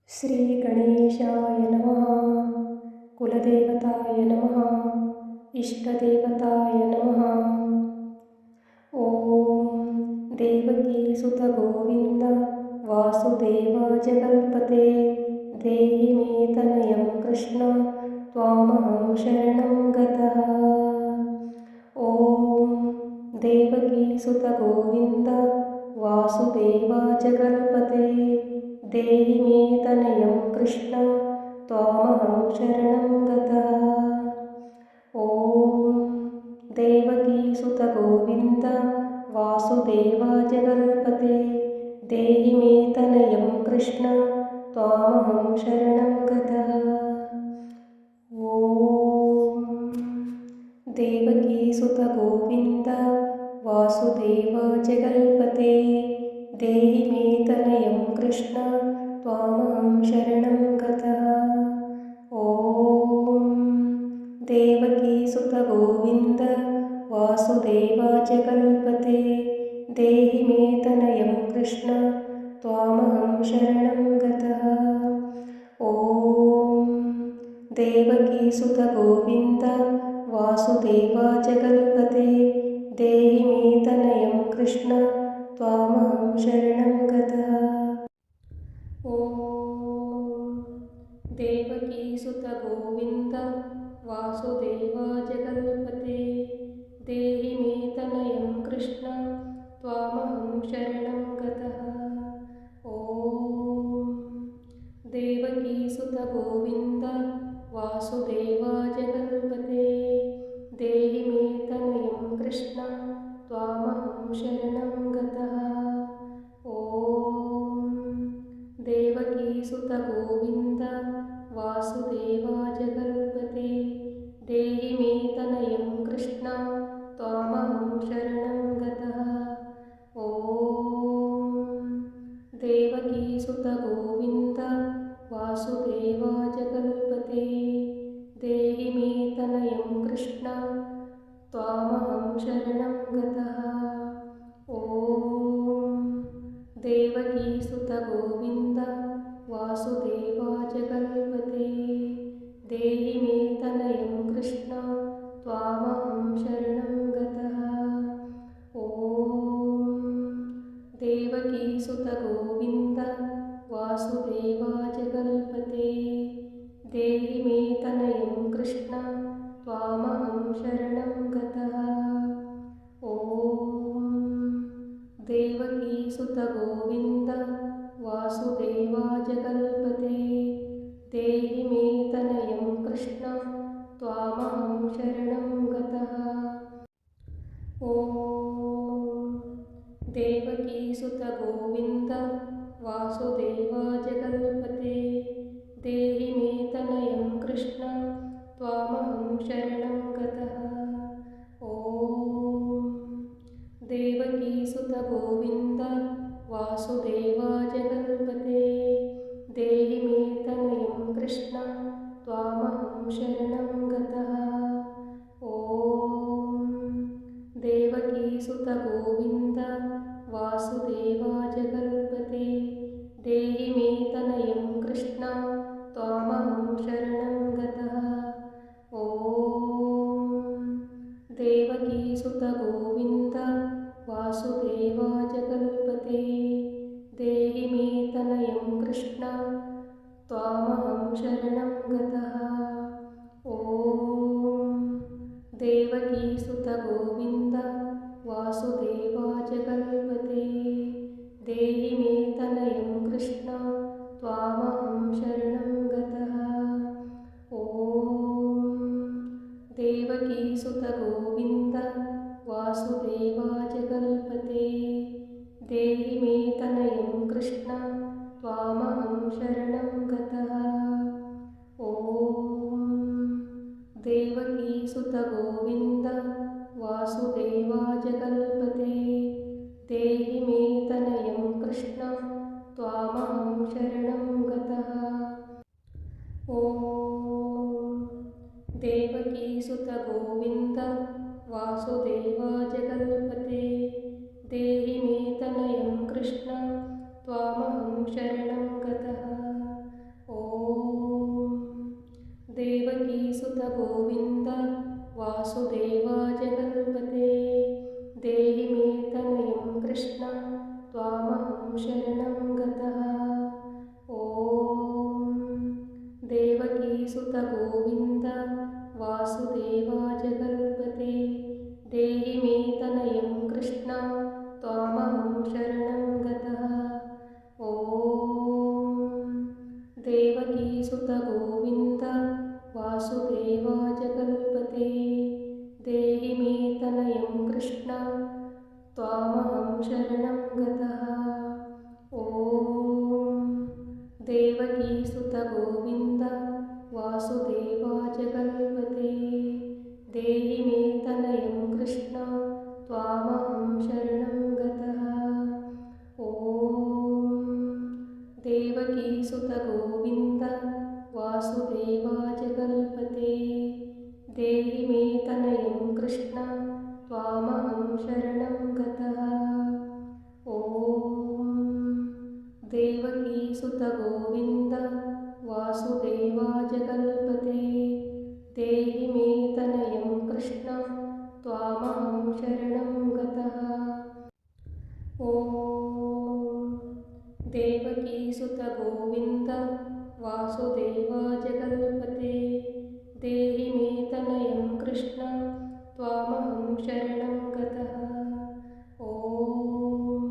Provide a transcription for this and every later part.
श्रीगणेशाय नमः। कुलदेवताय नमः। इष्टदेवताय नमः। ॐ देवकीसुत गोविन्द वासुदेव जगल्पते देहि मे तनयं कृष्ण त्वामहं शरणं गतः। ॐ देवकीसुत गोविन्द वासुदेव जगल्पते देहि मे तनयं कृष्ण त्वामहं शरणं गतः। ॐ देवकीसुत गोविन्द वासुदेव जगल्पते देहि मे तनयं कृष्ण त्वामहं शरणं गतः। ॐ देवकीसुत गोविन्द वासुदेव जगल्पते देहि मे तनयं कृष्ण त्वामहं शरणं गतः। ॐ देवकीसुत गोविन्द वासुदेव जगल्पते देहि मे तनयं कृष्ण त्वामहं शरणं गतः। ॐ देवकीसुत गोविन्द वासुदेव जगल्पते देहि मे तनयं कृष्ण त्वामहं शरणं गतः। ॐ देवकीसुत गोविन्द वासुदेव जगल्पते देहि मे तनयं कृष्ण त्वामहं शरणं गतः। ॐ देवकीसुत गोविन्द वासुदेव जगल्पते देहि मे तनयं कृष्ण त्वामहं शरणं गतः। ॐ देवकीसुत गोविन्द वासुदेव जगल्पते देहि मे तनयं कृष्ण त्वामहं शरणं गतः। ॐ देवकीसुत गोविन्द वासुदेव जगल्पते देहि मे तनयं कृष्ण त्वामहं शरणं गतः। ॐ देवकीसुत गोविन्द वासुदेव जगल्पते देहि मे तनयं कृष्ण त्वामहं शरणं गतः। ॐ देवकीसुत गोविन्द वासुदेव जगल्पते देहि मे तनयं कृष्ण त्वामहं शरणं गतः। ॐ देवकीसुत गोविन्द वासुदेव जगल्पते देहि मे तनयं कृष्ण त्वामहं शरणं गतः। ॐ देवकीसुत गोविन्द वासुदेव जगल्पते देहि मे तनयं कृष्ण त्वामहं शरणं गतः। ॐ देवकीसुत गोविन्द वासुदेव जगल्पते देहि मे तनयं कृष्ण त्वामहं शरणं गतः। ॐ देवकीसुत गोविन्द वासुदेव जगल्पते देहि मे तनयं कृष्ण त्वामहं शरणं गतः। ॐ देवकीसुत गोविन्द वासुदेव जगल्पते देहि मे तनयं कृष्ण त्वामहं शरणं गतः। ॐ देवकीसुत गोविन्द वासुदेव जगल्पते देहि मे तनयं कृष्ण त्वामहं शरणं गतः। ॐ देवकीसुत गोविन्द वासुदेव जगल्पते देहि मे तनयं कृष्ण त्वामहं शरणं गतः। ॐ देवकीसुत गोविन्द वासुदेव जगल्पते देहि मे तनयं कृष्ण त्वामहं शरणं गतः। ॐ देवकीसुत गोविन्द वासुदेव जगल्पते देहि मे तनयं कृष्ण त्वामहं शरणं गतः। सुत गोविन्द वासुदेव जगल्पते देहि मे तनयं कृष्ण त्वामहं शरणं गतः। ॐ देवकी सुत गोविन्द वासुदेव जगल्पते देहि मे तनयं कृष्ण त्वामहं शरणं गतः। ॐ देवकी सुत गोविन्द वासुदेव जगल्पते देहि मे तनयं कृष्ण त्वामहं शरणं गतः। ॐ देवकी सुत गोविन्द वासुदेव जगल्पते देहि मे तनयं कृष्ण त्वामहं शरणं गतः। ॐ देवकी सुत गोविन्द वासुदेव जगल्पते देहि मे तनयं कृष्ण त्वामहं शरणं गतः। ॐ देवकी सुत गोविन्द वासुदेव जगल्पते देहि मे तनयं कृष्ण त्वामहं शरणं गतः। ॐ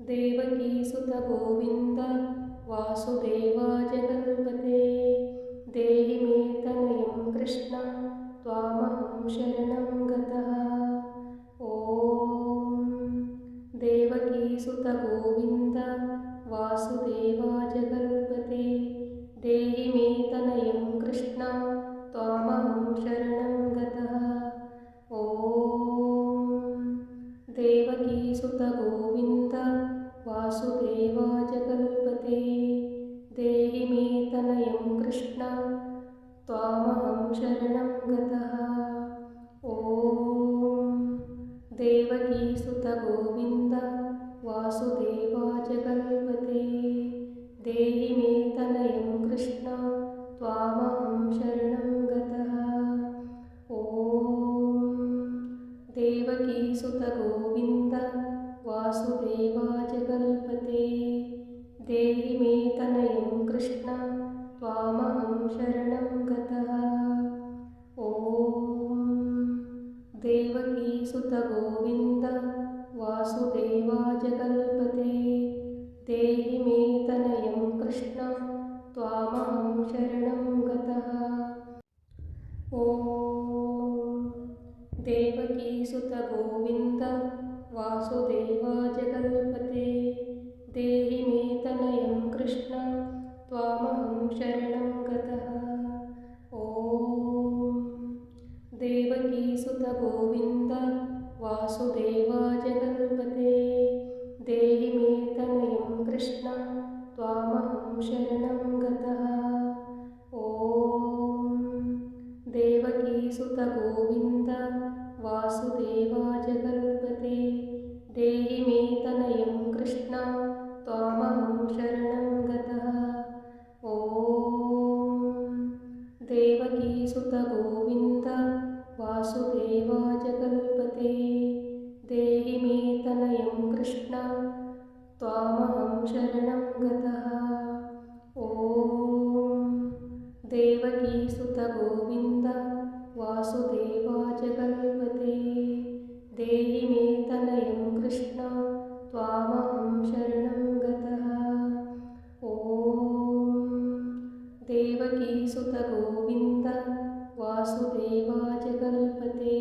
देवकी सुत गोविन्द वासुदेव जगल्पते देहि मे तनयं कृष्ण त्वामहं शरणं गतः। ॐ देवकी सुत गोविन्द वासुदेव जगल्पते देहि मे तनयं कृष्ण त्वामहं शरणं गतः। ॐ देवकी सुत गोविन्द वासुदेव जगल्पते देहि मे तनयं कृष्ण त्वामहं शरणं गतः। ॐ देवकी सुत गोविन्द वासुदेव जगल्पते देहि मे तनयं कृष्ण त्वामहं शरणं गतः। ॐ देवकी सुत गोविन्द वासुदेव जगल्पते देहि मे तनयं कृष्ण त्वामहं शरणं गतः। ॐ देवकी सुत गोविन्द वासुदेव जगल्पते देहि मे तनयं कृष्ण त्वामहं शरणं गतः। ॐ देवकी सुत गोविन्द वासुदेव जगल्पते देहि मे तनयं कृष्ण त्वामहं शरणं गतः। ॐ देवकी सुत गोविन्द वासुदेव जगल्पते देहि मे तनयं कृष्ण त्वामहं शरणं गतः। ॐ देवकी सुत गोविन्द वासुदेव जगल्पते देहि मे तनयं कृष्ण त्वामहं शरणं गतः। ॐ देवकी सुत गोविन्द वासुदेव जगल्पते देहि मे तनयं कृष्ण त्वामहं शरणं गतः। ॐ देवकी सुत गोविन्द वासुदेव जगल्पते देहि मे तनयं कृष्ण त्वामहं शरणं गतः। ॐ देवकी सुत गोविन्द वासुदेव जगल्पते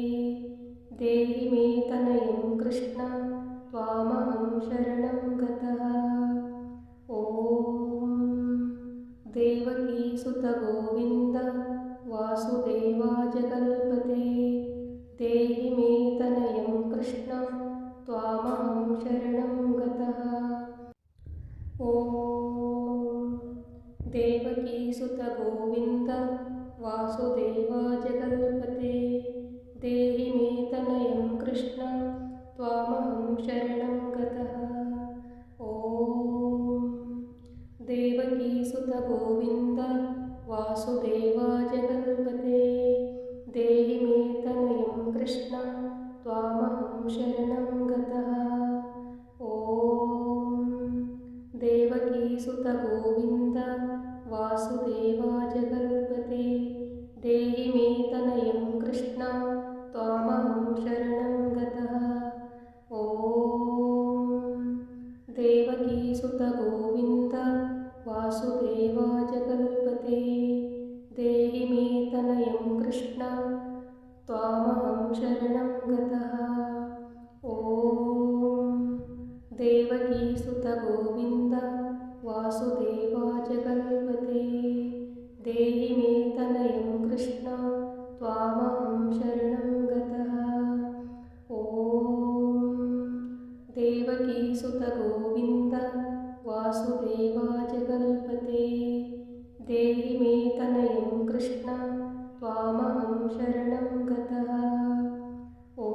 देहि मे तनयं कृष्ण त्वामहं शरणं गतः। ॐ देवकी सुत गोविन्द वासुदेव जगल्पते देहि मे तनयं कृष्ण त्वामहं शरणं गतः। ॐ देवकी सुत गोविन्द वासुदेव जगल्पते देहि मे तनयं कृष्ण त्वामहं शरणं गतः। ॐ देवकी सुत गोविन्द वासुदेव जगल्पते देहि मे तनयं कृष्ण त्वामहं शरणं गतः। ॐ देवकी सुत गोविन्द वासुदेवाय कल्पते देहि मे तनयं कृष्ण त्वामहं शरणं गतः। ॐ देवकीसुत गोविन्द वासुदेवाय कल्पते देहि मे तनयं कृष्ण त्वामहं शरणं गतः। ॐ देवकीसुत गोविन्द वासुदेवाय कल्पते देहि मे तनयं कृष्ण त्वामहं शरणं गतः। ॐ देवकीसुत गोविन्द वासुदेवाय कल्पते देहि मे तनयं कृष्ण त्वामहं शरणं गतः। ॐ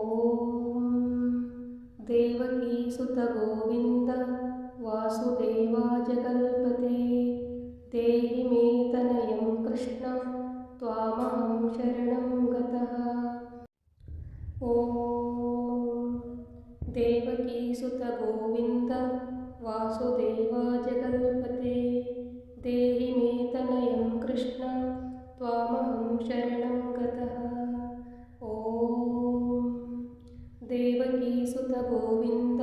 देवकीसुत गोविन्द वासुदेवाय कल्पते देहि मे तनयं कृष्ण त्वामहं शरणं गतः। ॐ देवकीसुत गोविन्द वासुदेवाय कल्पते देहि मे तनयं कृष्ण त्वामहं शरणं गतः। ॐ देवकीसुत गोविन्द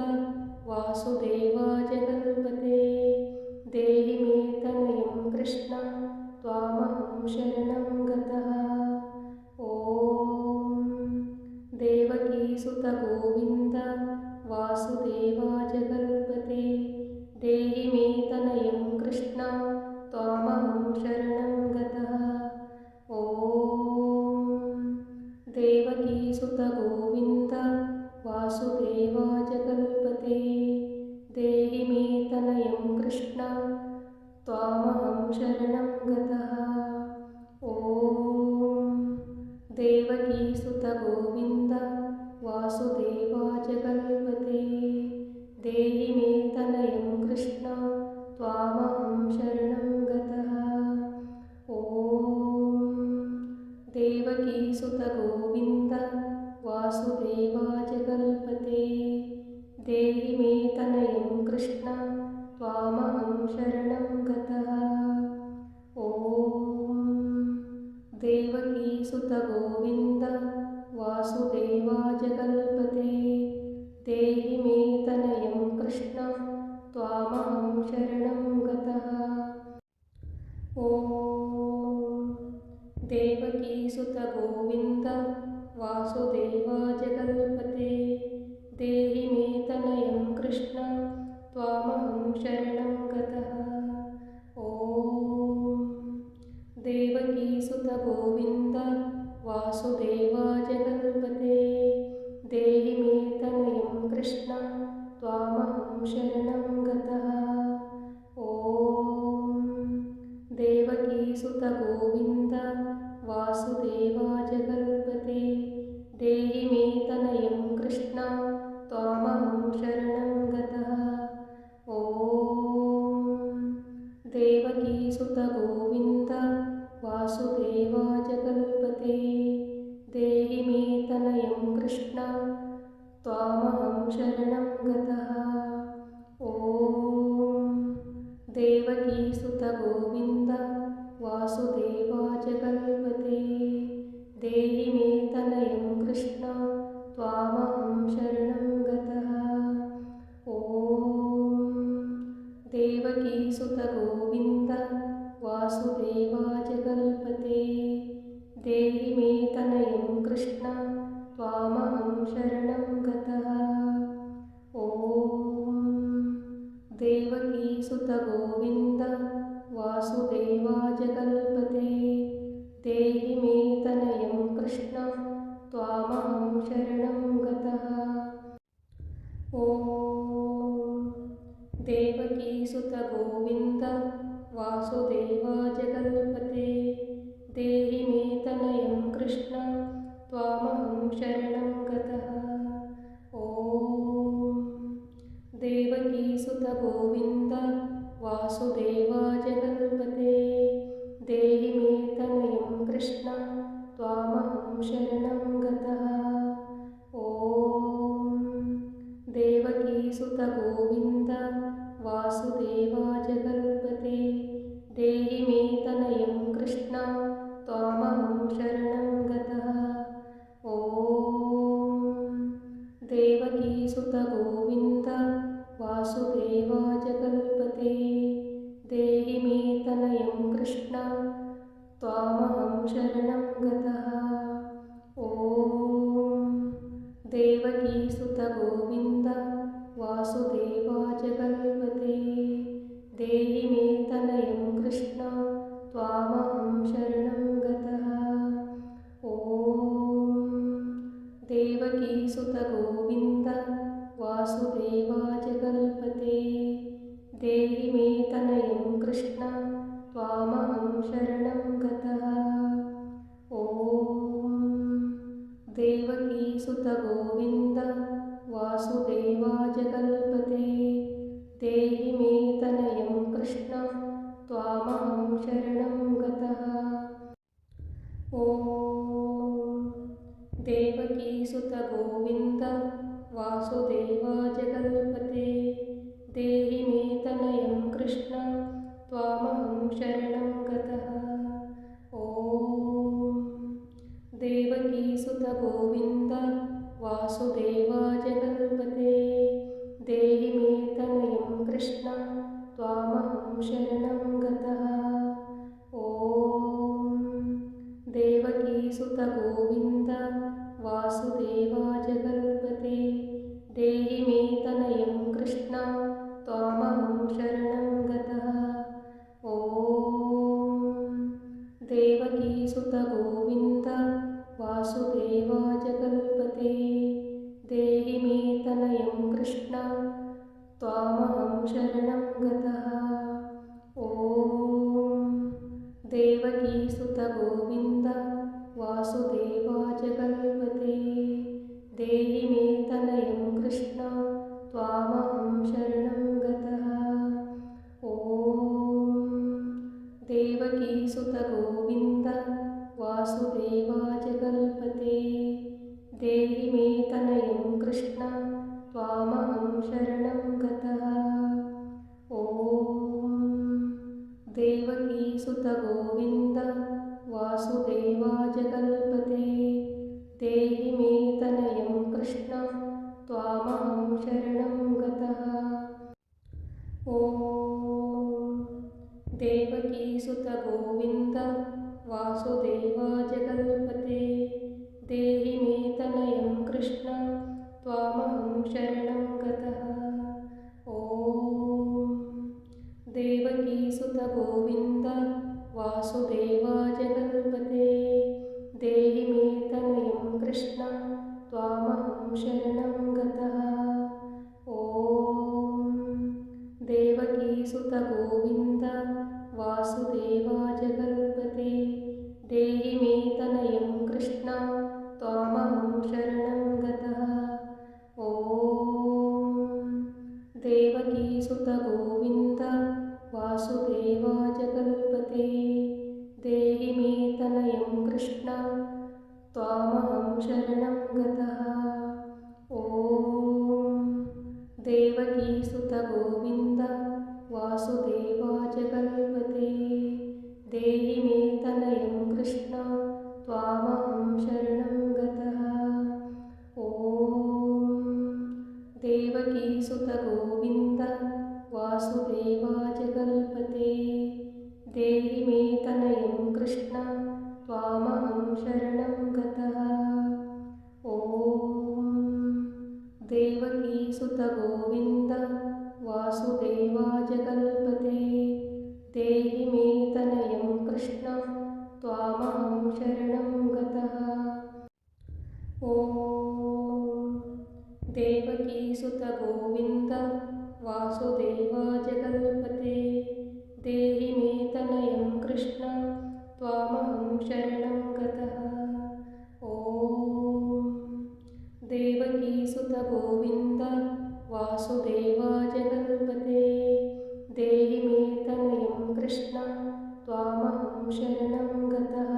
वासुदेवाय कल्पते देहि मे तनयं कृष्ण त्वामहं शरणं गतः। ॐ देवकीसुत गोविन्द वासुदेवाय कल्पते देहि मे तनयं कृष्ण त्वामहं शरणं गतः। ॐ देवकीसुत गोविन्द वासुदेवाय कल्पते देहि मे तनयं कृष्ण त्वामहं शरणं गतः। ॐ देवकीसुत गोविन्द वासुदेवाय कल्पते देहि मे तनयं कृष्ण त्वामहं शरणं गतः। ॐ देवकीसुत गोविन्द वासुदेवाय कल्पते देहि मे तनयं कृष्ण त्वामहं शरणं गतः। ॐ देवकीसुत गोविन्द वासुदेवाय कल्पते देहि मे तनयं कृष्ण त्वामहं शरणं गतः। ॐ देवकीसुत गोविन्द वासुदेवाय कल्पते देहि मे तनयं कृष्ण त्वामहं शरणं गतः। ॐ देवकीसुत गोविन्द वासुदेवाय कल्पते देहि मे तनयं कृष्ण त्वामहं शरणं गतः। ॐ देवकीसुत गोविन्द वासुदेवाय कल्पते देहि मे तनयं कृष्ण त्वामहं शरणं गतः। ॐ देवकीसुत गोविन्द वासुदेवाय कल्पते देहि मे तनयं कृष्ण त्वामहं शरणं गतः। ॐ देवकीसुत गोविन्द वासुदेवाय कल्पते देहि मे तनयं कृष्ण त्वामहं शरणं गतः। ॐ देवकीसुत गोविन्द वासुदेवाय कल्पते देहि मे तनयं कृष्ण त्वामहं शरणं गतः। ॐ देवकीसुत गोविन्द वासुदेवाय कल्पते देहि मे तनयं कृष्ण त्वामहं शरणं गतः। ॐ देवकीसुत गोविन्द वासुदेवाय कल्पते देहि मे तनयं कृष्ण त्वामहं शरणं गतः। ॐ देवकीसुत गोविन्द वासुदेवाय कल्पते देहि मे तनयं कृष्ण त्वामहं शरणं गतः। ॐ देवकीसुत गोविन्द वासुदेवाय कल्पते कृष्ण त्वामहं शरणं गतः। ॐ देवकीसुत गोविन्द वासुदेवाय कल्पते देहि मे तनयं कृष्ण त्वामहं शरणं गतः। ॐ देवकीसुत गोविन्द वासुदेवाय कल्पते देहि मे तनयं कृष्ण त्वामहं शरणं गतः। ॐ देवकीसुत गोविन्द वासुदेवाय कल्पते देहि मे तनयं कृष्ण त्वामहं शरणं गतः। ॐ देवकीसुत गोविन्द वासुदेवाय कल्पते देहि मे तनयं कृष्ण त्वामहं शरणं गतः। ॐ देवकीसुत गोविन्द वासुदेवाय कल्पते देहि मे तनयं कृष्ण त्वामहं शरणं गतः। ॐ देवकीसुत गोविन्द वासुदेवाय कल्पते देहि मे तनयं कृष्ण त्वामहं शरणं गतः। ॐ देवकीसुत गोविन्द वासुदेवाय कल्पते देहि मे तनयं कृष्ण त्वामहं शरणं गतः। ॐ देवकीसुत गोविन्द वासुदेवाय कल्पते देहि मे तनयं कृष्ण त्वामहं शरणं गतः। ॐ देवकीसुत गोविन्द वासुदेवाय कल्पते देहि मे तनयं कृष्ण त्वामहं शरणं गतः। ॐ देवकीसुत गोविन्द वासुदेवाय कल्पते देहि मे तनयं कृष्ण त्वामहं शरणं गतः। ॐ देवकीसुत गोविन्द वासुदेवाय कल्पते देहि मे तनयं कृष्ण त्वामहं शरणं गतः। ॐ देवकीसुत गोविन्द वासुदेवाय कल्पते देहि मे तनयं कृष्ण त्वामहं शरणं गतः। ॐ देवकीसुत गोविन्द वासुदेवाय कल्पते देहि मे तनयं कृष्ण त्वामहं शरणं गतः। ॐ देवकीसुत गोविन्द वासुदेवाय कल्पते देहि मे तनयं कृष्ण त्वामहं शरणं गतः। ॐ देवकीसुत गोविन्द वासुदेवाय कल्पते देहि मे तनयं कृष्ण त्वामहं शरणं गतः। ॐ देवकीसुत गोविन्द वासुदेवाय कल्पते देहि मे तनयं कृष्ण त्वामहं शरणं गतः। ॐ देवकीसुत गोविन्द वासुदेवाय कल्पते देहि मे तनयं कृष्ण त्वामहं शरणं गतः। ॐ देवकीसुत गोविन्द वासुदेवाय कल्पते देहि मे तनयं कृष्ण त्वामहं शरणं गतः। ॐ देवकीसुत गोविन्द वासुदेवाय कल्पते देहि मे तनयं कृष्ण त्वामहं शरणं गतः।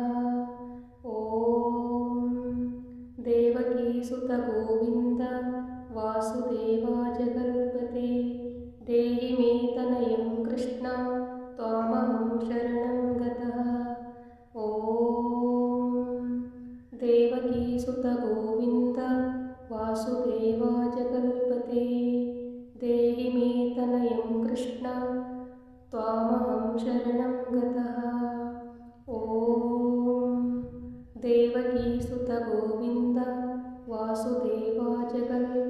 ॐ देवकीसुत गोविन्द वासुदेवाय कल्पते देहि मे तनयं कृष्ण त्वामहं शरणं गतः। ॐ देवकीसुत गोविन्द वासुदेवाय कल्पते देहि मे तनयं कृष्ण त्वामहं त्वामहं शरणं गतः। ॐ देवकीसुत गोविन्द वासुदेवा जगल्पते